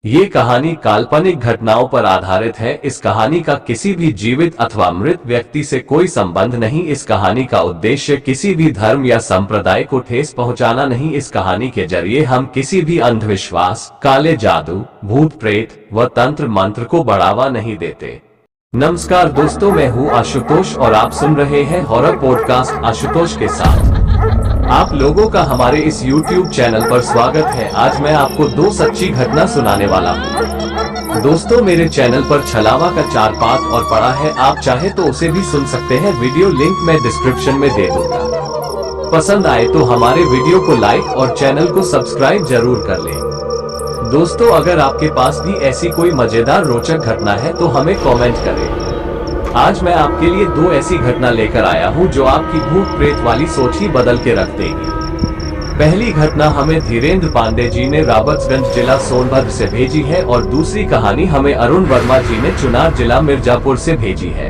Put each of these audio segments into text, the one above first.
ये कहानी काल्पनिक घटनाओं पर आधारित है। इस कहानी का किसी भी जीवित अथवा मृत व्यक्ति से कोई संबंध नहीं। इस कहानी का उद्देश्य किसी भी धर्म या संप्रदाय को ठेस पहुंचाना नहीं। इस कहानी के जरिए हम किसी भी अंधविश्वास, काले जादू, भूत प्रेत व तंत्र मंत्र को बढ़ावा नहीं देते। नमस्कार दोस्तों, मैं हूँ आशुतोष और आप सुन रहे हैं हॉरर पॉडकास्ट आशुतोष के साथ। आप लोगों का हमारे इस YouTube चैनल पर स्वागत है। आज मैं आपको दो सच्ची घटना सुनाने वाला हूँ। दोस्तों, मेरे चैनल पर छलावा का 4 पार्ट और पड़ा है, आप चाहे तो उसे भी सुन सकते हैं। वीडियो लिंक मैं डिस्क्रिप्शन में दे दूंगा। पसंद आए तो हमारे वीडियो को लाइक और चैनल को सब्सक्राइब जरूर कर लें। दोस्तों, अगर आपके पास भी ऐसी कोई मजेदार रोचक घटना है तो हमें कमेंट करें। आज मैं आपके लिए 2 ऐसी घटना लेकर आया हूं जो आपकी भूत प्रेत वाली सोच ही बदल के रख देगी। पहली घटना हमें धीरेन्द्र पांडे जी ने राबर्ट्सगंज जिला सोनभद्र से भेजी है और दूसरी कहानी हमें अरुण वर्मा जी ने चुनार जिला मिर्जापुर से भेजी है।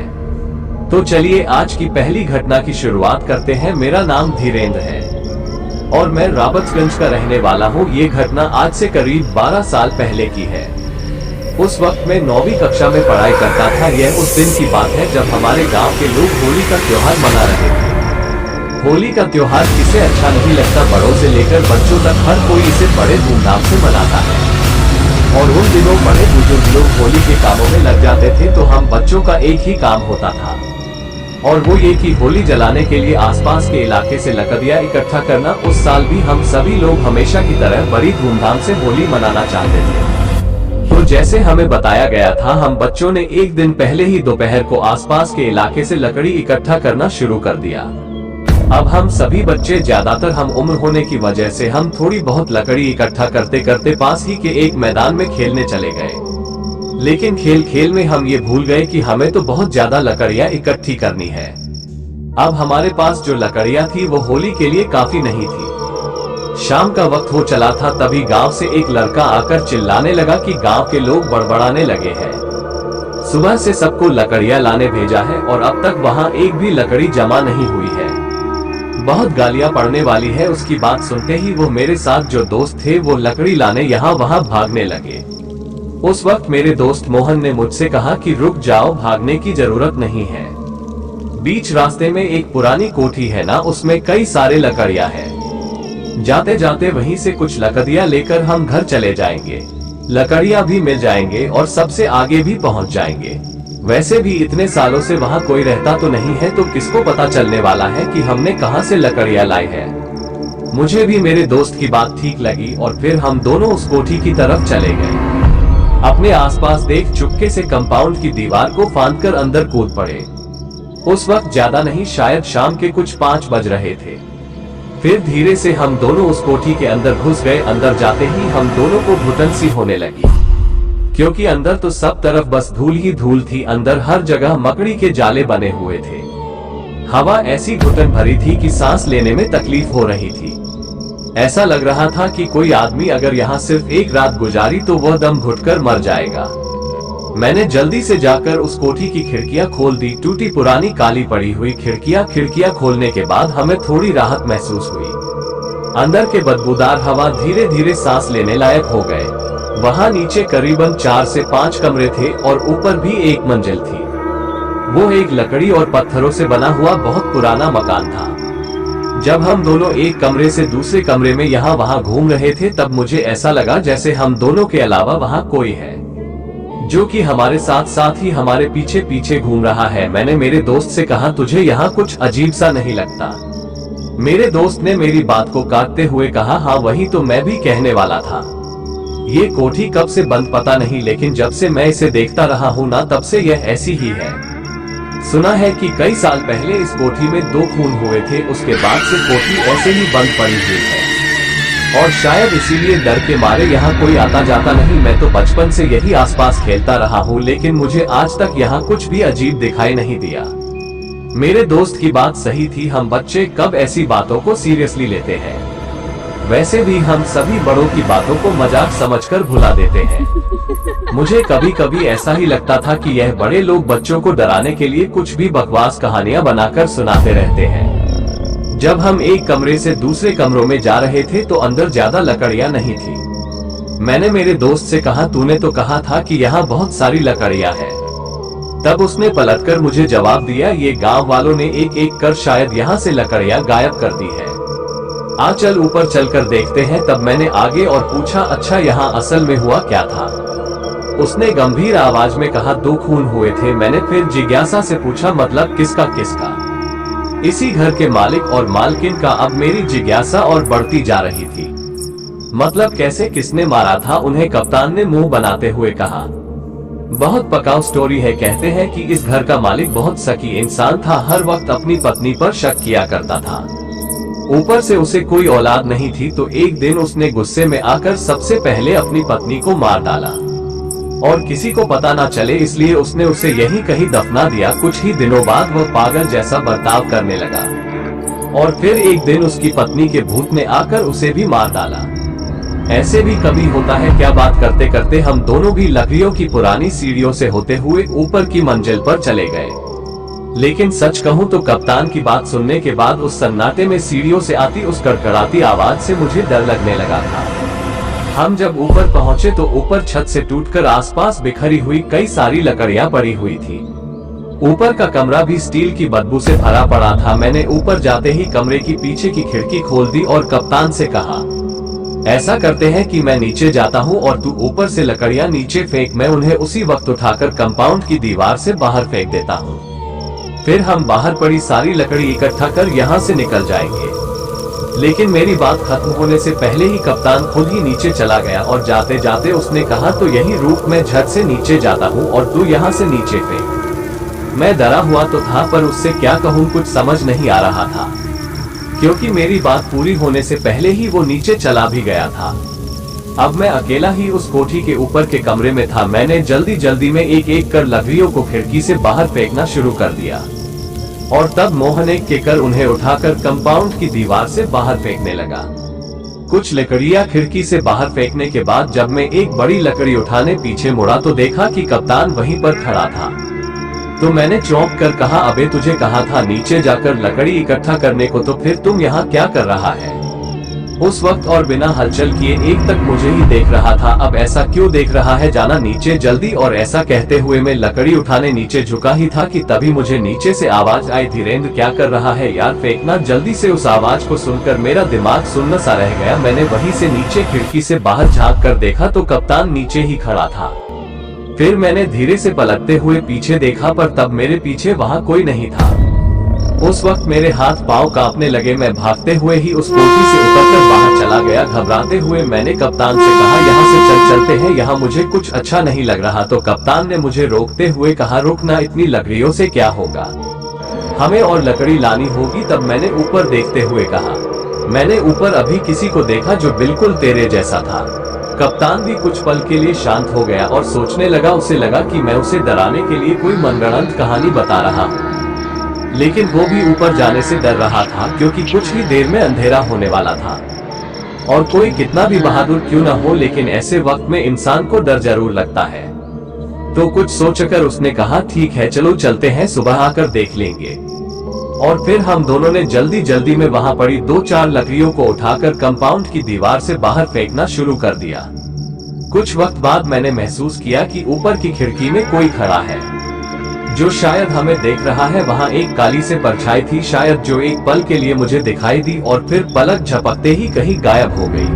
तो चलिए आज की पहली घटना की शुरुआत करते हैं। मेरा नाम धीरेन्द्र है और मैं राबर्ट्सगंज का रहने वाला हूँ। ये घटना आज से करीब 12 साल पहले की है। उस वक्त मैं 9वीं कक्षा में पढ़ाई करता था। यह उस दिन की बात है जब हमारे गांव के लोग होली का त्योहार मना रहे थे। होली का त्योहार किसे अच्छा नहीं लगता, बड़ों से लेकर बच्चों तक हर कोई इसे बड़े धूमधाम से मनाता है। और उन दिनों बड़े बुजुर्ग लोग होली के कामों में लग जाते थे, तो हम बच्चों का एक ही काम होता था और वो ये कि होली जलाने के लिए आसपास के इलाके से लकड़ियां इकट्ठा करना। उस साल भी हम सभी लोग हमेशा की तरह बड़ी धूमधाम से होली मनाना चाहते थे। तो जैसे हमें बताया गया था, हम बच्चों ने एक दिन पहले ही दोपहर को आसपास के इलाके से लकड़ी इकट्ठा करना शुरू कर दिया। अब हम सभी बच्चे, ज्यादातर हम उम्र होने की वजह से, हम थोड़ी बहुत लकड़ी इकट्ठा करते करते पास ही के एक मैदान में खेलने चले गए। लेकिन खेल खेल में हम ये भूल गए कि हमें तो बहुत ज्यादा लकड़ियां इकट्ठी करनी है। अब हमारे पास जो लकड़ियां थी वो होली के लिए काफी नहीं थी। शाम का वक्त हो चला था, तभी गांव से एक लड़का आकर चिल्लाने लगा कि गांव के लोग बड़बड़ाने लगे हैं। सुबह से सबको लकड़ियां लाने भेजा है और अब तक वहां एक भी लकड़ी जमा नहीं हुई है। बहुत गालियां पड़ने वाली है। उसकी बात सुनते ही वो मेरे साथ जो दोस्त थे वो लकड़ी लाने यहाँ वहां भागने लगे। उस वक्त मेरे दोस्त मोहन ने मुझसे कहा कि रुक जाओ, भागने की जरूरत नहीं है। बीच रास्ते में एक पुरानी कोठी है ना, उसमें कई सारे लकड़ियां हैं। जाते जाते वहीं से कुछ लकड़ियां लेकर हम घर चले जाएंगे। लकड़ियां भी मिल जाएंगे और सबसे आगे भी पहुंच जाएंगे। वैसे भी इतने सालों से वहां कोई रहता तो नहीं है, तो किसको पता चलने वाला है कि हमने कहां से लकड़ियां लाई है। मुझे भी मेरे दोस्त की बात ठीक लगी और फिर हम दोनों उस कोठी की तरफ चले गए। अपने आसपास देख चुपके से कंपाउंड की दीवार को फांदकर अंदर कूद पड़े। उस वक्त ज्यादा नहीं, शायद शाम के कुछ 5 बज रहे थे। फिर धीरे से हम दोनों उस कोठी के अंदर घुस गए। अंदर जाते ही हम दोनों को घुटन सी होने लगी, क्योंकि अंदर तो सब तरफ बस धूल ही धूल थी। अंदर हर जगह मकड़ी के जाले बने हुए थे। हवा ऐसी घुटन भरी थी कि सांस लेने में तकलीफ हो रही थी। ऐसा लग रहा था कि कोई आदमी अगर यहाँ सिर्फ एक रात गुजारी तो वह दम घुटकर मर जाएगा। मैंने जल्दी से जाकर उस कोठी की खिड़कियां खोल दी। टूटी पुरानी काली पड़ी हुई खिड़कियां खोलने के बाद हमें थोड़ी राहत महसूस हुई। अंदर के बदबूदार हवा धीरे धीरे सांस लेने लायक हो गए। वहां नीचे करीबन 4 से 5 कमरे थे और ऊपर भी एक मंजिल थी। वो एक लकड़ी और पत्थरों से बना हुआ बहुत पुराना मकान था। जब हम दोनों एक कमरे से दूसरे कमरे में यहाँ वहां घूम रहे थे, तब मुझे ऐसा लगा जैसे हम दोनों के अलावा वहां कोई है, जो कि हमारे साथ साथ ही हमारे पीछे पीछे घूम रहा है। मैंने मेरे दोस्त से कहा, तुझे यहाँ कुछ अजीब सा नहीं लगता? मेरे दोस्त ने मेरी बात को काटते हुए कहा, हाँ वही तो मैं भी कहने वाला था। ये कोठी कब से बंद पता नहीं, लेकिन जब से मैं इसे देखता रहा हूँ ना, तब से यह ऐसी ही है। सुना है कि कई साल पहले इस कोठी में 2 खून हुए थे, उसके बाद से कोठी ऐसे ही बंद पड़ी हुई है और शायद इसीलिए डर के मारे यहाँ कोई आता जाता नहीं। मैं तो बचपन से यही आसपास खेलता रहा हूँ, लेकिन मुझे आज तक यहाँ कुछ भी अजीब दिखाई नहीं दिया। मेरे दोस्त की बात सही थी, हम बच्चे कब ऐसी बातों को सीरियसली लेते हैं। वैसे भी हम सभी बड़ों की बातों को मजाक समझकर भुला देते हैं। मुझे कभी कभी ऐसा ही लगता था कि यह बड़े लोग बच्चों को डराने के लिए कुछ भी बकवास कहानियां बनाकर सुनाते रहते हैं। जब हम एक कमरे से दूसरे कमरों में जा रहे थे तो अंदर ज्यादा लकड़ियां नहीं थी। मैंने मेरे दोस्त से कहा, तूने तो कहा था कि यहाँ बहुत सारी लकड़ियाँ हैं। तब उसने पलटकर मुझे जवाब दिया, ये गांव वालों ने एक एक कर शायद यहाँ से लकड़ियाँ गायब कर दी है। आ चल ऊपर चलकर देखते हैं। तब मैंने आगे और पूछा, अच्छा यहाँ असल में हुआ क्या था? उसने गंभीर आवाज में कहा, 2 खून हुए थे। मैंने फिर जिज्ञासा से पूछा, मतलब किसका किसका? इसी घर के मालिक और मालकिन का। अब मेरी जिज्ञासा और बढ़ती जा रही थी। मतलब कैसे, किसने मारा था उन्हें? कप्तान ने मुंह बनाते हुए कहा। बहुत पकाऊ स्टोरी है। कहते हैं कि इस घर का मालिक बहुत शकी इंसान था, हर वक्त अपनी पत्नी पर शक किया करता था। ऊपर से उसे कोई औलाद नहीं थी, तो एक दिन उसने गुस्से में आकर सबसे पहले अपनी पत्नी को मार डाला और किसी को पता ना चले इसलिए उसने उसे यहीं कहीं दफना दिया। कुछ ही दिनों बाद वह पागल जैसा बर्ताव करने लगा और फिर एक दिन उसकी पत्नी के भूत ने आकर उसे भी मार डाला। ऐसे भी कभी होता है क्या? बात करते करते हम दोनों भी लकड़ियों की पुरानी सीढ़ियों से होते हुए ऊपर की मंजिल पर चले गए। लेकिन सच कहूं तो कप्तान की बात सुनने के बाद उस सन्नाटे में सीढ़ियों से आती उस कड़कड़ाती आवाज से मुझे डर लगने लगा था। हम जब ऊपर पहुंचे तो ऊपर छत से टूटकर आसपास बिखरी हुई कई सारी लकड़ियां पड़ी हुई थी। ऊपर का कमरा भी स्टील की बदबू से भरा पड़ा था। मैंने ऊपर जाते ही कमरे की पीछे की खिड़की खोल दी और कप्तान से कहा, ऐसा करते हैं कि मैं नीचे जाता हूं और तू ऊपर से लकड़ियां नीचे फेंक, मैं उन्हें उसी वक्त उठाकर कंपाउंड की दीवार से बाहर फेंक देता हूं। फिर हम बाहर पड़ी सारी लकड़ी इकट्ठा कर यहां से निकल जाएंगे। लेकिन मेरी बात खत्म होने से पहले ही कप्तान खुद ही नीचे चला गया और जाते जाते उसने कहा, तो यही रूप मैं झट से नीचे जाता हूँ और तू यहाँ से नीचे फेंक। मैं डरा हुआ तो था पर उससे क्या कहूँ, कुछ समझ नहीं आ रहा था क्योंकि मेरी बात पूरी होने से पहले ही वो नीचे चला भी गया था। अब मैं अकेला ही उस कोठी के ऊपर के कमरे में था। मैंने जल्दी जल्दी में एक एक कर लकड़ियों को खिड़की से बाहर फेंकना शुरू कर दिया और तब मोहन एक के कर उन्हें उठाकर कंपाउंड की दीवार से बाहर फेंकने लगा। कुछ लकड़ियां खिड़की से बाहर फेंकने के बाद जब मैं एक बड़ी लकड़ी उठाने पीछे मुड़ा तो देखा कि कप्तान वहीं पर खड़ा था। तो मैंने चौंक कर कहा, अबे तुझे कहा था नीचे जाकर लकड़ी इकट्ठा करने को, तो फिर तुम यहाँ क्या कर रहा है? उस वक्त और बिना हलचल किए एक तक मुझे ही देख रहा था। अब ऐसा क्यों देख रहा है, जाना नीचे जल्दी। और ऐसा कहते हुए मैं लकड़ी उठाने नीचे झुका ही था कि तभी मुझे नीचे से आवाज आई, धीरेन्द्र क्या कर रहा है यार, फेंकना जल्दी से। उस आवाज को सुनकर मेरा दिमाग सुन्न सा रह गया। मैंने वहीं से नीचे खिड़की से बाहर झांक कर देखा तो कप्तान नीचे ही खड़ा था। फिर मैंने धीरे से पलटते हुए पीछे देखा पर तब मेरे पीछे वहाँ कोई नहीं था। उस वक्त मेरे हाथ पांव कांपने लगे। मैं भागते हुए ही उस कोठी से उतरकर बाहर चला गया। घबराते हुए मैंने कप्तान से कहा, यहाँ से चलते हैं, यहाँ मुझे कुछ अच्छा नहीं लग रहा। तो कप्तान ने मुझे रोकते हुए कहा, रुकना, इतनी लकड़ियों से क्या होगा, हमें और लकड़ी लानी होगी। तब मैंने ऊपर देखते हुए कहा, मैंने ऊपर अभी किसी को देखा जो बिल्कुल तेरे जैसा था। कप्तान भी कुछ पल के लिए शांत हो गया और सोचने लगा। उसे लगा कि मैं उसे डराने के लिए कोई मनगढ़ंत कहानी बता रहा हूँ, लेकिन वो भी ऊपर जाने से डर रहा था क्योंकि कुछ ही देर में अंधेरा होने वाला था। और कोई कितना भी बहादुर क्यों न हो, लेकिन ऐसे वक्त में इंसान को डर जरूर लगता है। तो कुछ सोचकर उसने कहा, ठीक है चलो चलते हैं, सुबह आकर देख लेंगे। और फिर हम दोनों ने जल्दी जल्दी में वहां पड़ी 2-4 लकड़ियों को उठाकर कंपाउंड की दीवार से बाहर फेंकना शुरू कर दिया। कुछ वक्त बाद मैंने महसूस किया कि ऊपर की खिड़की में कोई खड़ा है जो शायद हमें देख रहा है। वहां एक काली से परछाई थी शायद, जो एक पल के लिए मुझे दिखाई दी और फिर पलक झपकते ही कहीं गायब हो गई।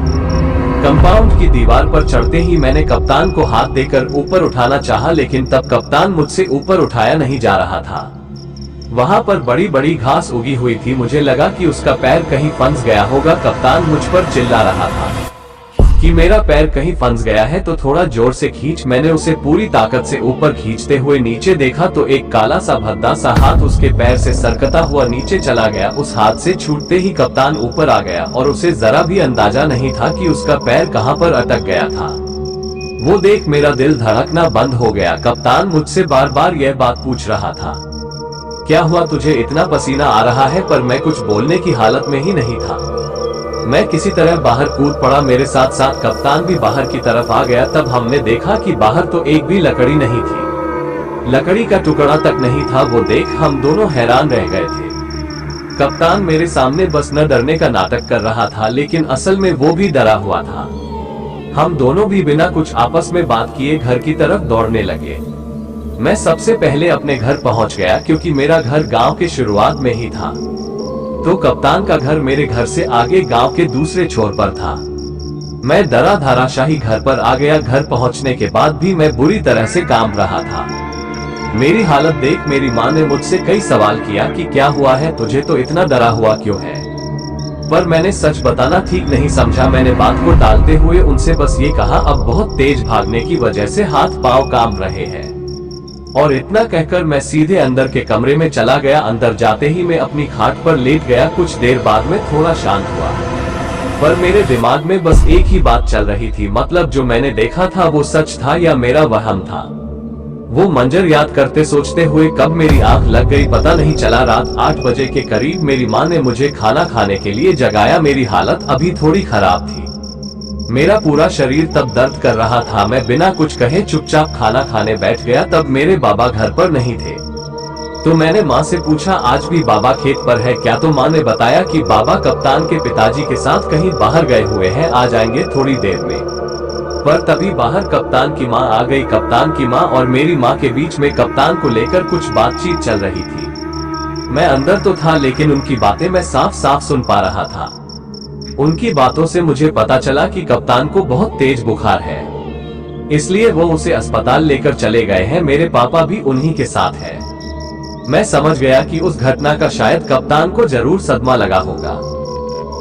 कंपाउंड की दीवार पर चढ़ते ही मैंने कप्तान को हाथ देकर ऊपर उठाना चाहा, लेकिन तब कप्तान मुझसे ऊपर उठाया नहीं जा रहा था। वहां पर बड़ी बड़ी घास उगी हुई थी। मुझे लगा कि उसका पैर कहीं फंस गया होगा। कप्तान मुझ पर चिल्ला रहा था कि मेरा पैर कहीं फंस गया है तो थोड़ा जोर से खींच। मैंने उसे पूरी ताकत से ऊपर खींचते हुए नीचे देखा तो एक काला सा भद्दा सा हाथ उसके पैर से सरकता हुआ नीचे चला गया। उस हाथ से छूटते ही कप्तान ऊपर आ गया और उसे जरा भी अंदाजा नहीं था कि उसका पैर कहां पर अटक गया था। वो देख मेरा दिल धड़कना बंद हो गया। कप्तान मुझसे बार बार यह बात पूछ रहा था, क्या हुआ तुझे, इतना पसीना आ रहा है, पर मैं कुछ बोलने की हालत में ही नहीं था। मैं किसी तरह बाहर कूद पड़ा। मेरे साथ साथ कप्तान भी बाहर की तरफ आ गया। तब हमने देखा कि बाहर तो एक भी लकड़ी नहीं थी, लकड़ी का टुकड़ा तक नहीं था। वो देख हम दोनों हैरान रह गए थे। कप्तान मेरे सामने बस न डरने का नाटक कर रहा था, लेकिन असल में वो भी डरा हुआ था। हम दोनों भी बिना कुछ आपस में बात किए घर की तरफ दौड़ने लगे। मैं सबसे पहले अपने घर पहुंच गया क्योंकि मेरा घर गांव के शुरुआत में ही था, तो कप्तान का घर मेरे घर से आगे गांव के दूसरे छोर पर था। मैं डरा धराशाही घर पर आ गया। घर पहुंचने के बाद भी मैं बुरी तरह से कांप रहा था। मेरी हालत देख मेरी माँ ने मुझसे कई सवाल किया कि क्या हुआ है, तुझे तो इतना डरा हुआ क्यों है। पर मैंने सच बताना ठीक नहीं समझा। मैंने बात को टालते हुए उनसे बस ये कहा, अब बहुत तेज भागने की वजह से हाथ पांव कांप रहे हैं। और इतना कहकर मैं सीधे अंदर के कमरे में चला गया। अंदर जाते ही मैं अपनी खाट पर लेट गया। कुछ देर बाद में थोड़ा शांत हुआ, पर मेरे दिमाग में बस एक ही बात चल रही थी, मतलब जो मैंने देखा था वो सच था या मेरा वहम था। वो मंजर याद करते सोचते हुए कब मेरी आंख लग गई पता नहीं चला। रात 8 बजे के करीब मेरी माँ ने मुझे खाना खाने के लिए जगाया। मेरी हालत अभी थोड़ी खराब थी, मेरा पूरा शरीर तब दर्द कर रहा था। मैं बिना कुछ कहे चुपचाप खाना खाने बैठ गया। तब मेरे बाबा घर पर नहीं थे, तो मैंने माँ से पूछा, आज भी बाबा खेत पर है क्या? तो माँ ने बताया कि बाबा कप्तान के पिताजी के साथ कहीं बाहर गए हुए हैं, आ जाएंगे थोड़ी देर में। पर तभी बाहर कप्तान की माँ आ गई। कप्तान की माँ और मेरी माँ के बीच में कप्तान को लेकर कुछ बातचीत चल रही थी। मैं अंदर तो था लेकिन उनकी बातें मैं साफ साफ सुन पा रहा था। उनकी बातों से मुझे पता चला कि कप्तान को बहुत तेज बुखार है, इसलिए वो उसे अस्पताल लेकर चले गए हैं। मेरे पापा भी उन्हीं के साथ है। मैं समझ गया कि उस घटना का शायद कप्तान को जरूर सदमा लगा होगा।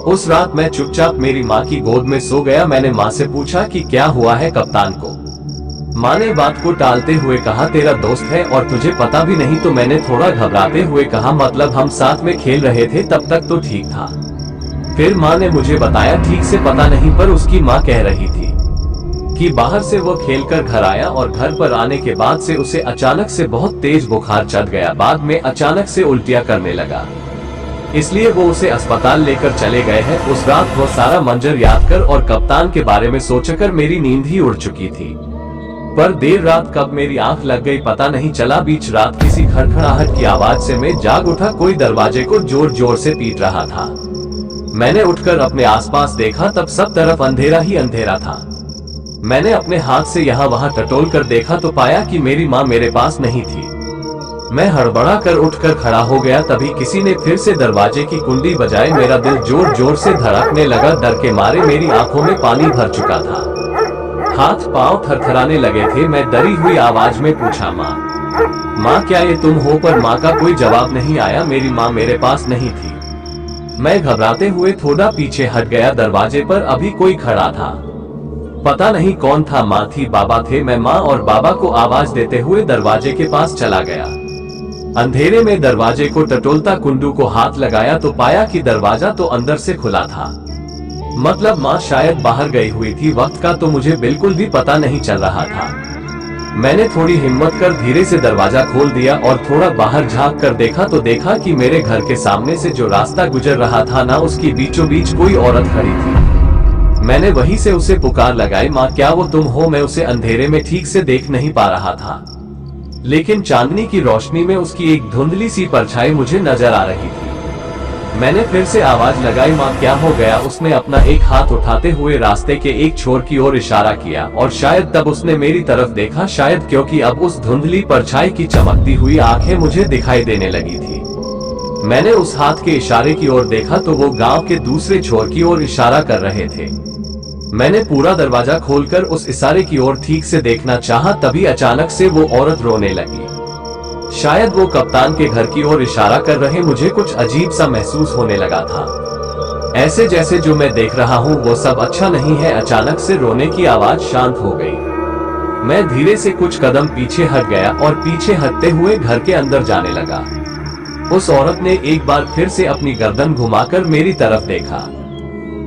उस रात मैं चुपचाप मेरी माँ की गोद में सो गया। मैंने माँ से पूछा कि क्या हुआ है कप्तान को। माँ ने बात को टालते हुए कहा, तेरा दोस्त है और तुझे पता भी नहीं। तो मैंने थोड़ा घबराते हुए कहा, मतलब हम साथ में खेल रहे थे, तब तक तो ठीक था। फिर माँ ने मुझे बताया, ठीक से पता नहीं पर उसकी माँ कह रही थी कि बाहर से वो खेलकर घर आया और घर पर आने के बाद से उसे अचानक से बहुत तेज बुखार चढ़ गया। बाद में अचानक से उल्टियां करने लगा, इसलिए वो उसे अस्पताल लेकर चले गए हैं। उस रात वो सारा मंजर याद कर और कप्तान के बारे में सोचकर मेरी नींद ही उड़ चुकी थी। पर देर रात कब मेरी आंख लग गई पता नहीं चला। बीच रात किसी खड़खड़ाहट की आवाज से मैं जाग उठा। कोई दरवाजे को जोर जोर से पीट रहा था। मैंने उठकर अपने आसपास देखा, तब सब तरफ अंधेरा ही अंधेरा था। मैंने अपने हाथ से यहाँ वहाँ टटोल कर देखा तो पाया कि मेरी माँ मेरे पास नहीं थी। मैं हड़बड़ा कर उठकर खड़ा हो गया। तभी किसी ने फिर से दरवाजे की कुंडी बजाई। मेरा दिल जोर जोर से धड़कने लगा। डर के मारे मेरी आंखों में पानी भर चुका था, हाथ पांव थरथराने लगे थे। मैं डरी हुई आवाज में पूछा, माँ क्या ये तुम हो? पर माँ का कोई जवाब नहीं आया। मेरी माँ मेरे पास नहीं थी। मैं घबराते हुए थोड़ा पीछे हट गया। दरवाजे पर अभी कोई खड़ा था, पता नहीं कौन था। माँ थी, बाबा थे। मैं माँ और बाबा को आवाज देते हुए दरवाजे के पास चला गया। अंधेरे में दरवाजे को टटोलता कुंडू को हाथ लगाया तो पाया कि दरवाजा तो अंदर से खुला था, मतलब माँ शायद बाहर गई हुई थी। वक्त का तो मुझे बिल्कुल भी पता नहीं चल रहा था। मैंने थोड़ी हिम्मत कर धीरे से दरवाजा खोल दिया और थोड़ा बाहर झांक कर देखा तो देखा कि मेरे घर के सामने से जो रास्ता गुजर रहा था ना, उसकी बीचों बीच कोई औरत खड़ी थी। मैंने वहीं से उसे पुकार लगाई, माँ क्या वो तुम हो? मैं उसे अंधेरे में ठीक से देख नहीं पा रहा था, लेकिन चांदनी की रोशनी में उसकी एक धुंधली सी परछाई मुझे नजर आ रही थी। मैंने फिर से आवाज लगाई, माँ क्या हो गया? उसने अपना एक हाथ उठाते हुए रास्ते के एक छोर की ओर इशारा किया और शायद तब उसने मेरी तरफ देखा, शायद क्योंकि अब उस धुंधली परछाई की चमकती हुई आंखें मुझे दिखाई देने लगी थी। मैंने उस हाथ के इशारे की ओर देखा तो वो गांव के दूसरे छोर की ओर इशारा कर रहे थे। मैंने पूरा दरवाजा खोलकर उस इशारे की ओर ठीक से देखना चाहा, तभी अचानक से वो औरत रोने लगी। शायद वो कप्तान के घर की ओर इशारा कर रहे। मुझे कुछ अजीब सा महसूस होने लगा था, ऐसे जैसे जो मैं देख रहा हूँ वो सब अच्छा नहीं है। अचानक से रोने की आवाज शांत हो गई। मैं धीरे से कुछ कदम पीछे हट गया और पीछे हटते हुए घर के अंदर जाने लगा। उस औरत ने एक बार फिर से अपनी गर्दन घुमाकर मेरी तरफ देखा।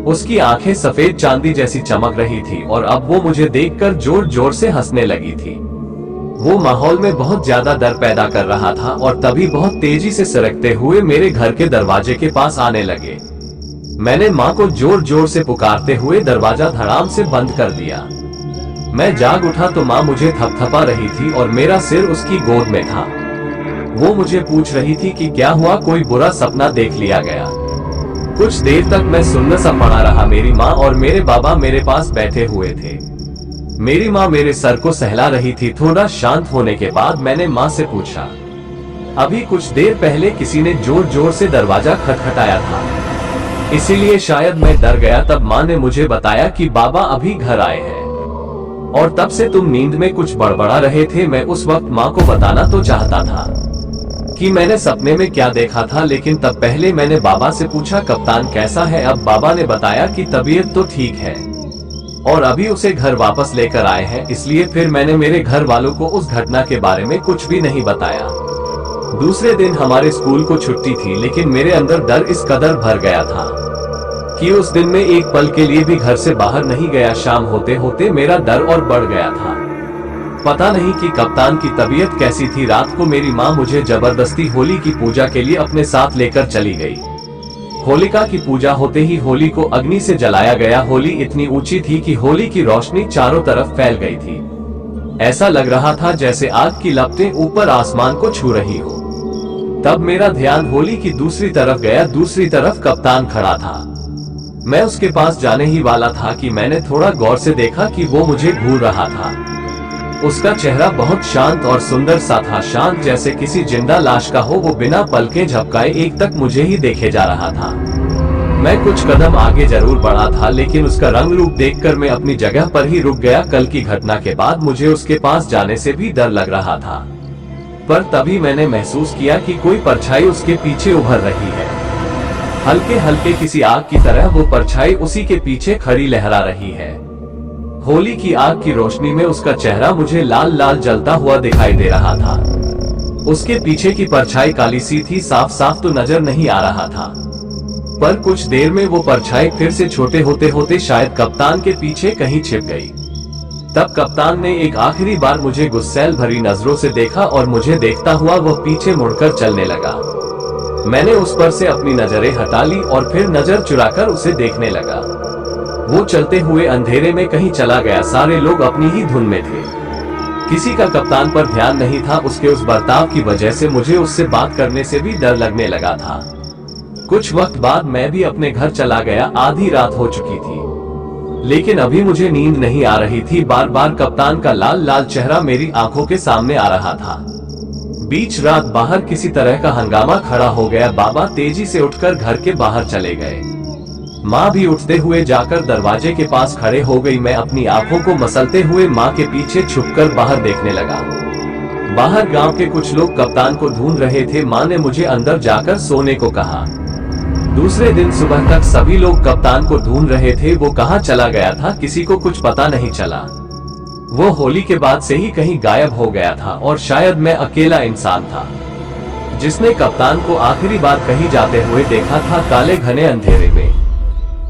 उसकी आंखें सफेद चांदी जैसी चमक रही थी और अब वो मुझे देखकर जोर जोर से हंसने लगी थी। वो माहौल में बहुत ज्यादा डर पैदा कर रहा था और तभी बहुत तेजी से सरकते हुए मेरे घर के दरवाजे के पास आने लगे। मैंने माँ को जोर जोर से पुकारते हुए दरवाजा धड़ाम से बंद कर दिया। मैं जाग उठा तो माँ मुझे थपथपा रही थी और मेरा सिर उसकी गोद में था। वो मुझे पूछ रही थी कि क्या हुआ, कोई बुरा सपना देख लिया गया? कुछ देर तक मैं सुन्न सा पड़ा रहा। मेरी माँ और मेरे बाबा मेरे पास बैठे हुए थे। मेरी माँ मेरे सर को सहला रही थी। थोड़ा शांत होने के बाद मैंने माँ से पूछा, अभी कुछ देर पहले किसी ने जोर जोर से दरवाजा खटखटाया था, इसीलिए शायद मैं डर गया। तब माँ ने मुझे बताया कि बाबा अभी घर आए हैं और तब से तुम नींद में कुछ बड़बड़ा रहे थे। मैं उस वक्त माँ को बताना तो चाहता था कि मैंने सपने में क्या देखा था, लेकिन तब पहले मैंने बाबा से पूछा कप्तान कैसा है। अब बाबा ने बताया कि तबीयत तो ठीक है और अभी उसे घर वापस लेकर आए हैं। इसलिए फिर मैंने मेरे घर वालों को उस घटना के बारे में कुछ भी नहीं बताया। दूसरे दिन हमारे स्कूल को छुट्टी थी, लेकिन मेरे अंदर डर इस कदर भर गया था कि उस दिन मैं एक पल के लिए भी घर से बाहर नहीं गया। शाम होते होते मेरा डर और बढ़ गया था। पता नहीं कि कप्तान की तबीयत कैसी थी। रात को मेरी माँ मुझे जबरदस्ती होली की पूजा के लिए अपने साथ लेकर चली गई। होलिका की पूजा होते ही होली को अग्नि से जलाया गया। होली इतनी ऊंची थी कि होली की रोशनी चारों तरफ फैल गई थी। ऐसा लग रहा था जैसे आग की लपटें ऊपर आसमान को छू रही हो। तब मेरा ध्यान होली की दूसरी तरफ गया। दूसरी तरफ कप्तान खड़ा था। मैं उसके पास जाने ही वाला था कि मैंने थोड़ा गौर से देखा कि वो मुझे घूर रहा था। उसका चेहरा बहुत शांत और सुंदर सा था, शांत जैसे किसी जिंदा लाश का हो। वो बिना पलकें झपकाए एक तक मुझे ही देखे जा रहा था। मैं कुछ कदम आगे जरूर बढ़ा था, लेकिन उसका रंग रूप देखकर मैं अपनी जगह पर ही रुक गया। कल की घटना के बाद मुझे उसके पास जाने से भी डर लग रहा था, पर तभी मैंने महसूस किया कि कोई परछाई उसके पीछे उभर रही है। हल्के हल्के किसी आग की तरह वो परछाई उसी के पीछे खड़ी लहरा रही है। होली की आग की रोशनी में उसका चेहरा मुझे लाल लाल जलता हुआ दिखाई दे रहा था। उसके पीछे की परछाई काली सी थी, साफ साफ तो नजर नहीं आ रहा था, पर कुछ देर में वो परछाई फिर से छोटे होते होते शायद कप्तान के पीछे कहीं छिप गई। तब कप्तान ने एक आखिरी बार मुझे गुस्सैल भरी नजरों से देखा और मुझे देखता हुआ वह पीछे मुड़कर चलने लगा। मैंने उस पर से अपनी नजरें हटा ली और फिर नजर चुराकर उसे देखने लगा। वो चलते हुए अंधेरे में कहीं चला गया। सारे लोग अपनी ही धुन में थे। किसी का कप्तान पर ध्यान नहीं था। उसके उस बर्ताव की वजह से मुझे उससे बात करने से भी डर लगने लगा था। कुछ वक्त बाद मैं भी अपने घर चला गया। आधी रात हो चुकी थी, लेकिन अभी मुझे नींद नहीं आ रही थी। बार बार कप्तान का लाल लाल चेहरा मेरी आंखों के सामने आ रहा था। बीच रात बाहर किसी तरह का हंगामा खड़ा हो गया। बाबा तेजी से उठकर घर के बाहर चले गए। माँ भी उठते हुए जाकर दरवाजे के पास खड़े हो गई। मैं अपनी आंखों को मसलते हुए माँ के पीछे छुपकर बाहर देखने लगा। बाहर गांव के कुछ लोग कप्तान को ढूंढ रहे थे। माँ ने मुझे अंदर जाकर सोने को कहा। दूसरे दिन सुबह तक सभी लोग कप्तान को ढूंढ रहे थे। वो कहाँ चला गया था किसी को कुछ पता नहीं चला। वो होली के बाद से ही कहीं गायब हो गया था और शायद मैं अकेला इंसान था जिसने कप्तान को आखिरी बार कहीं जाते हुए देखा था, काले घने अंधेरे में।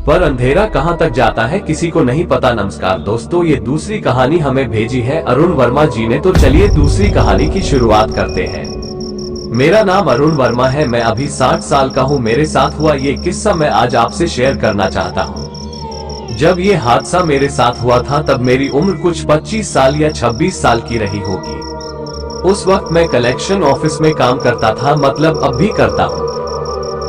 पर अंधेरा कहां तक जाता है किसी को नहीं पता। नमस्कार दोस्तों, ये दूसरी कहानी हमें भेजी है अरुण वर्मा जी ने। तो चलिए दूसरी कहानी की शुरुआत करते हैं। मेरा नाम अरुण वर्मा है। मैं अभी 60 साल का हूँ। मेरे साथ हुआ ये किस्सा मैं आज आपसे शेयर करना चाहता हूँ। जब ये हादसा मेरे साथ हुआ था तब मेरी उम्र कुछ 25 साल या 26 साल की रही होगी। उस वक्त मैं कलेक्शन ऑफिस में काम करता था, मतलब अब भी करता हूँ,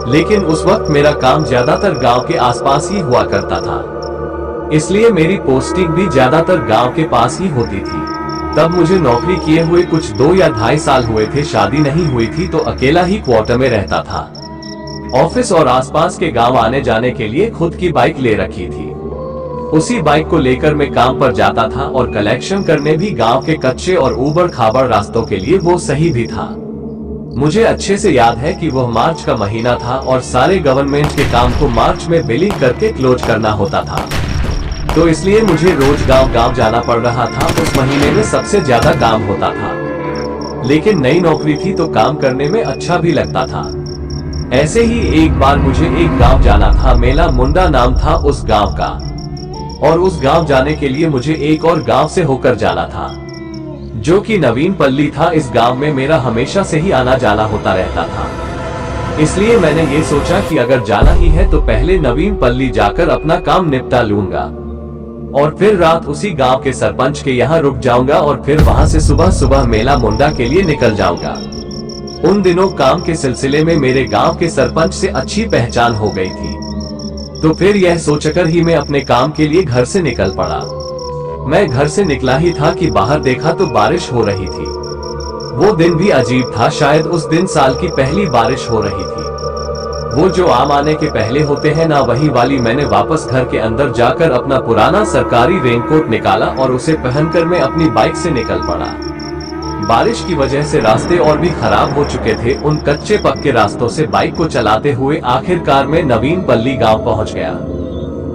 लेकिन उस वक्त मेरा काम ज्यादातर गांव के आसपास ही हुआ करता था, इसलिए मेरी पोस्टिंग भी ज्यादातर गांव के पास ही होती थी। तब मुझे नौकरी किए हुए कुछ 2 या 2.5 साल हुए थे। शादी नहीं हुई थी तो अकेला ही क्वार्टर में रहता था। ऑफिस और आसपास के गांव आने जाने के लिए खुद की बाइक ले रखी थी। उसी बाइक को लेकर मैं काम पर जाता था और कलेक्शन करने भी। गांव के कच्चे और ऊबड़ खाबड़ रास्तों के लिए वो सही भी था। मुझे अच्छे से याद है कि वह मार्च का महीना था और सारे गवर्नमेंट के काम को मार्च में बिलिंग करके क्लोज करना होता था, तो इसलिए मुझे रोज गांव जाना पड़ रहा था। उस महीने में सबसे ज्यादा काम होता था, लेकिन नई नौकरी थी तो काम करने में अच्छा भी लगता था। ऐसे ही एक बार मुझे एक गांव जाना था। मेला मुंडा नाम था उस गांव का, और उस गांव जाने के लिए मुझे एक और गांव से होकर जाना था जो कि नवीन पल्ली था। इस गांव में मेरा हमेशा से ही आना जाना होता रहता था, इसलिए मैंने ये सोचा कि अगर जाना ही है तो पहले नवीन पल्ली जाकर अपना काम निपटा लूंगा और फिर रात उसी गांव के सरपंच के यहाँ रुक जाऊंगा और फिर वहां से सुबह सुबह मेला मुंडा के लिए निकल जाऊंगा। उन दिनों काम के सिलसिले में मेरे गांव के सरपंच से अच्छी पहचान हो गई थी। तो फिर यह सोचकर ही मैं अपने काम के लिए घर से निकल पड़ा। मैं घर से निकला ही था कि बाहर देखा तो बारिश हो रही थी। वो दिन भी अजीब था, शायद उस दिन साल की पहली बारिश हो रही थी। वो जो आम आने के पहले होते हैं ना, वही वाली। मैंने वापस घर के अंदर जाकर अपना पुराना सरकारी रेनकोट निकाला और उसे पहनकर मैं अपनी बाइक से निकल पड़ा। बारिश की वजह से रास्ते और भी खराब हो चुके थे। उन कच्चे पक्के रास्तों से बाइक को चलाते हुए आखिरकार मैं नवीन पल्ली गांव पहुंच गया।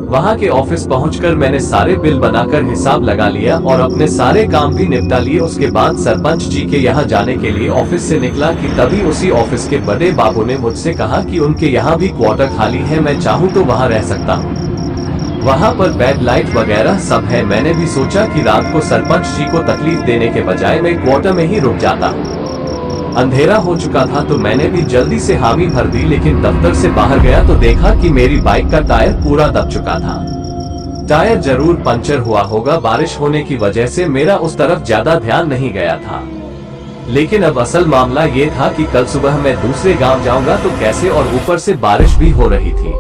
वहां के ऑफिस पहुंचकर मैंने सारे बिल बनाकर हिसाब लगा लिया और अपने सारे काम भी निपटा लिए। उसके बाद सरपंच जी के यहाँ जाने के लिए ऑफिस से निकला कि तभी उसी ऑफिस के बड़े बाबू ने मुझसे कहा कि उनके यहाँ भी क्वार्टर खाली है, मैं चाहूँ तो वहाँ रह सकता हूँ। वहाँ पर बेड लाइट वगैरह सब है। मैंने भी सोचा कि रात को सरपंच जी को तकलीफ देने के बजाय मैं क्वार्टर में ही रुक जाता हूँ। अंधेरा हो चुका था तो मैंने भी जल्दी से हामी भर दी, लेकिन दफ्तर से बाहर गया तो देखा कि मेरी बाइक का टायर पूरा दब चुका था। टायर जरूर पंचर हुआ होगा, बारिश होने की वजह से मेरा उस तरफ ज्यादा ध्यान नहीं गया था। लेकिन अब असल मामला ये था कि कल सुबह मैं दूसरे गांव जाऊंगा तो कैसे, और ऊपर से बारिश भी हो रही थी।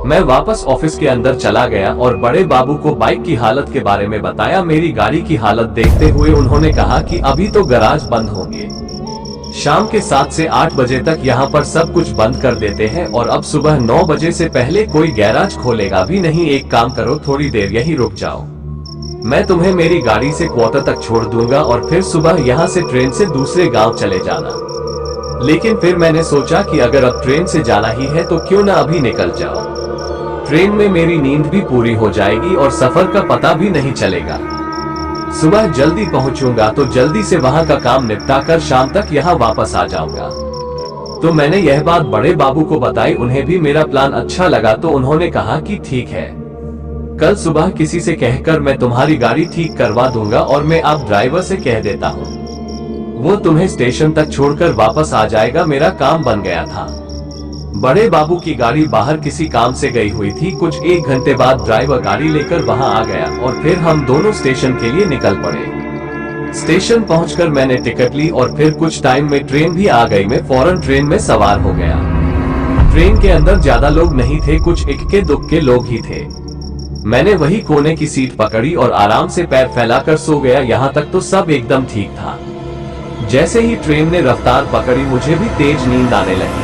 मैं वापस ऑफिस के अंदर चला गया और बड़े बाबू को बाइक की हालत के बारे में बताया। मेरी गाड़ी की हालत देखते हुए उन्होंने कहा कि अभी तो गैराज बंद होंगे, शाम के 7 से 8 बजे तक यहाँ पर सब कुछ बंद कर देते हैं और अब सुबह 9 बजे से पहले कोई गैराज खोलेगा भी नहीं। एक काम करो, थोड़ी देर यहीं रुक जाओ, मैं तुम्हें मेरी गाड़ी से क्वार्टर तक छोड़ दूंगा और फिर सुबह यहाँ से ट्रेन से दूसरे गांव चले जाना। लेकिन फिर मैंने सोचा कि अगर अब ट्रेन से जाना ही है तो क्यों ना अभी निकल जाओ। ट्रेन में मेरी नींद भी पूरी हो जाएगी और सफर का पता भी नहीं चलेगा। सुबह जल्दी पहुंचूंगा तो जल्दी से वहां का काम निपटाकर शाम तक यहाँ वापस आ जाऊंगा। तो मैंने यह बात बड़े बाबू को बताई। उन्हें भी मेरा प्लान अच्छा लगा तो उन्होंने कहा कि ठीक है, कल सुबह किसी से कहकर मैं तुम्हारी गाड़ी ठीक करवा दूंगा और मैं आप ड्राइवर से कह देता हूँ, वो तुम्हें स्टेशन तक छोड़कर वापस आ जाएगा। मेरा काम बन गया था। बड़े बाबू की गाड़ी बाहर किसी काम से गई हुई थी। कुछ 1 घंटे बाद ड्राइवर गाड़ी लेकर वहां आ गया और फिर हम दोनों स्टेशन के लिए निकल पड़े। स्टेशन पहुंचकर मैंने टिकट ली और फिर कुछ टाइम में ट्रेन भी आ गई। मैं फौरन ट्रेन में सवार हो गया। ट्रेन के अंदर ज्यादा लोग नहीं थे, कुछ इक्के दुक्के लोग ही थे। मैंने वही कोने की सीट पकड़ी और आराम से पैर फैलाकर सो गया। यहाँ तक तो सब एकदम ठीक था। जैसे ही ट्रेन ने रफ्तार पकड़ी मुझे भी तेज नींद आने लगी।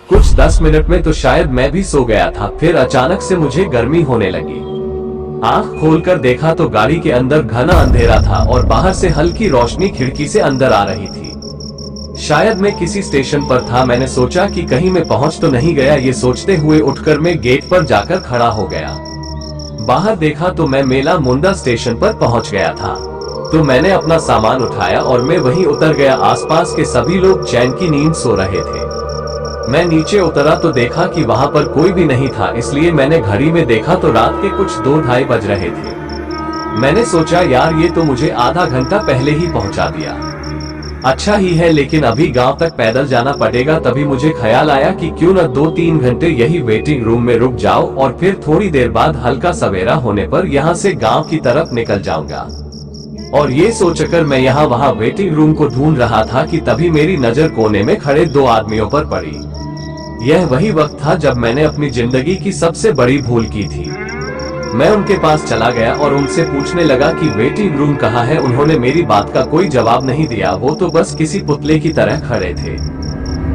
कुछ 10 मिनट में तो शायद मैं भी सो गया था। फिर अचानक से मुझे गर्मी होने लगी। आंख खोलकर देखा तो गाड़ी के अंदर घना अंधेरा था और बाहर से हल्की रोशनी खिड़की से अंदर आ रही थी। शायद मैं किसी स्टेशन पर था। मैंने सोचा कि कहीं मैं पहुंच तो नहीं गया। ये सोचते हुए उठकर मैं गेट पर जाकर खड़ा हो गया। बाहर देखा तो मैं मेला मुंडा स्टेशन पर पहुंच गया था। तो मैंने अपना सामान उठाया और मैं वहीं उतर गया। आसपास के सभी लोग चैन की नींद सो रहे थे। मैं नीचे उतरा तो देखा कि वहां पर कोई भी नहीं था, इसलिए मैंने घड़ी में देखा तो रात के कुछ 2-2:30 बज रहे थे। मैंने सोचा यार ये तो मुझे आधा घंटा पहले ही पहुंचा दिया। अच्छा ही है, लेकिन अभी गांव तक पैदल जाना पड़ेगा। तभी मुझे ख्याल आया कि क्यों न 2-3 घंटे यही वेटिंग रूम में रुक जाओ और फिर थोड़ी देर बाद हल्का सवेरा होने पर यहाँ से गाँव की तरफ निकल जाऊंगा। और ये सोचकर मैं यहाँ वहाँ वेटिंग रूम को ढूंढ रहा था कि तभी मेरी नजर कोने में खड़े 2 आदमियों पर पड़ी। यह वही वक्त था जब मैंने अपनी जिंदगी की सबसे बड़ी भूल की थी। मैं उनके पास चला गया और उनसे पूछने लगा कि वेटिंग रूम कहाँ है। उन्होंने मेरी बात का कोई जवाब नहीं दिया। वो तो बस किसी पुतले की तरह खड़े थे,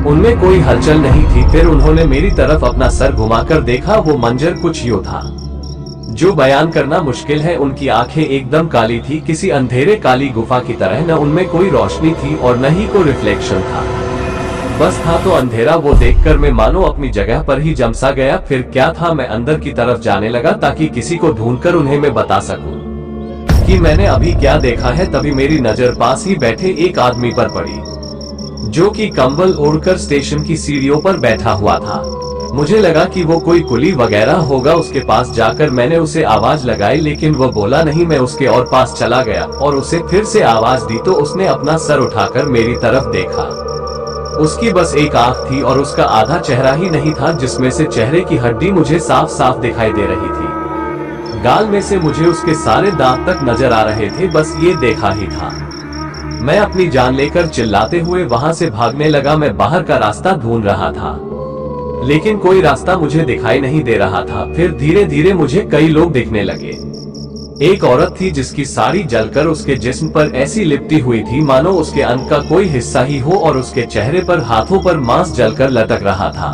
उनमें कोई हलचल नहीं थी। फिर उन्होंने मेरी तरफ अपना सर घुमाकर देखा। वो मंजर कुछ यूं था जो बयान करना मुश्किल है। उनकी आंखें एकदम काली थी, किसी अंधेरे काली गुफा की तरह। न उनमें कोई रोशनी थी और न ही कोई रिफ्लेक्शन था, बस था तो अंधेरा। वो देखकर मैं मानो अपनी जगह पर ही जमसा गया। फिर क्या था, मैं अंदर की तरफ जाने लगा ताकि किसी को ढूंढकर उन्हें मैं बता सकूं कि मैंने अभी क्या देखा है। तभी मेरी नजर पास ही बैठे एक आदमी पर पड़ी जो कि कंबल ओढ़कर स्टेशन की सीढ़ियों पर बैठा हुआ था। मुझे लगा कि वो कोई कुली वगैरह होगा। उसके पास जाकर मैंने उसे आवाज लगाई, लेकिन वो बोला नहीं। मैं उसके और पास चला गया और उसे फिर से आवाज दी तो उसने अपना सर उठाकर मेरी तरफ देखा। उसकी बस एक आंख थी और उसका आधा चेहरा ही नहीं था, जिसमें से चेहरे की हड्डी मुझे साफ साफ दिखाई दे रही थी। गाल में से मुझे उसके सारे दांत तक नजर आ रहे थे। बस ये देखा ही था। मैं अपनी जान लेकर चिल्लाते हुए वहां से भागने लगा। मैं बाहर का रास्ता ढूंढ रहा था। लेकिन कोई रास्ता मुझे दिखाई नहीं दे रहा था। फिर धीरे धीरे मुझे कई लोग दिखने लगे। एक औरत थी जिसकी साड़ी जलकर उसके जिस्म पर ऐसी लिपटी हुई थी मानो उसके अंग का कोई हिस्सा ही हो, और उसके चेहरे पर हाथों पर मांस जलकर लटक रहा था।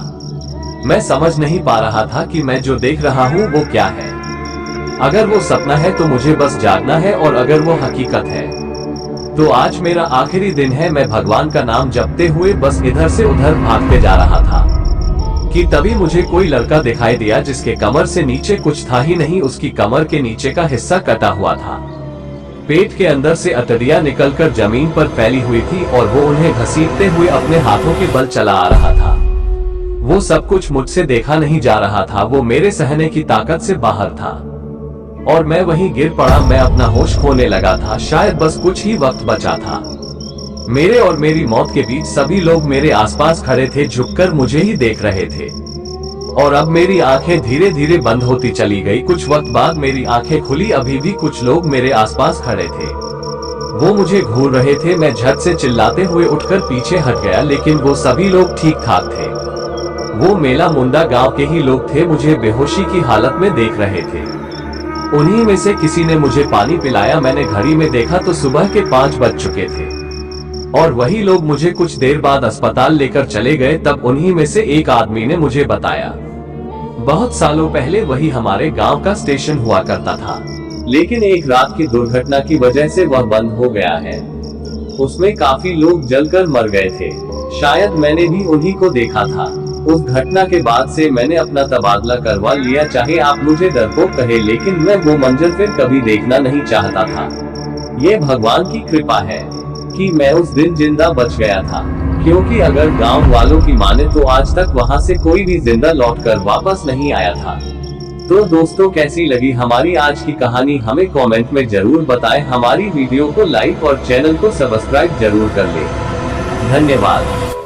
मैं समझ नहीं पा रहा था कि मैं जो देख रहा हूँ वो क्या है। अगर वो सपना है तो मुझे बस जागना है, और अगर वो हकीकत है तो आज मेरा आखिरी दिन है। मैं भगवान का नाम जपते हुए बस इधर से उधर भागते जा रहा था कि तभी मुझे कोई लड़का दिखाई दिया जिसके कमर से नीचे कुछ था ही नहीं। उसकी कमर के नीचे का हिस्सा कटा हुआ था। पेट के अंदर से अतड़ियां निकलकर जमीन पर फैली हुई थी और वो उन्हें घसीटते हुए अपने हाथों के बल चला आ रहा था। वो सब कुछ मुझसे देखा नहीं जा रहा था। वो मेरे सहने की ताकत से बाहर था और मैं वहीं गिर पड़ा। मैं अपना होश खोने लगा था। शायद बस कुछ ही वक्त बचा था। मेरे और मेरी मौत के बीच सभी लोग मेरे आसपास खड़े थे, झुककर मुझे ही देख रहे थे। और अब मेरी आंखें धीरे धीरे बंद होती चली गई। कुछ वक्त बाद मेरी आंखें खुली। अभी भी कुछ लोग मेरे आसपास खड़े थे। वो मुझे घूर रहे थे। मैं झट से चिल्लाते हुए उठकर पीछे हट गया, लेकिन वो सभी लोग ठीक ठाक थे। वो मेला मुंडा गांव के ही लोग थे। मुझे बेहोशी की हालत में देख रहे थे। उन्हीं में से किसी ने मुझे पानी पिलाया। मैंने घड़ी में देखा तो सुबह के 5 बज चुके थे और वही लोग मुझे कुछ देर बाद अस्पताल लेकर चले गए। तब उन्हीं में से एक आदमी ने मुझे बताया, बहुत सालों पहले वही हमारे गांव का स्टेशन हुआ करता था, लेकिन एक रात की दुर्घटना की वजह से वह बंद हो गया है। उसमें काफी लोग जलकर मर गए थे। शायद मैंने भी उन्हीं को देखा था। उस घटना के बाद से मैंने अपना तबादला करवा लिया। चाहे आप मुझे डरपोक कहे, लेकिन मैं वो मंजर फिर कभी देखना नहीं चाहता था। ये भगवान की कृपा है कि मैं उस दिन जिंदा बच गया था, क्योंकि अगर गांव वालों की माने तो आज तक वहां से कोई भी जिंदा लौटकर वापस नहीं आया था। तो दोस्तों, कैसी लगी हमारी आज की कहानी हमें कमेंट में जरूर बताएं। हमारी वीडियो को लाइक और चैनल को सब्सक्राइब जरूर कर लें। धन्यवाद।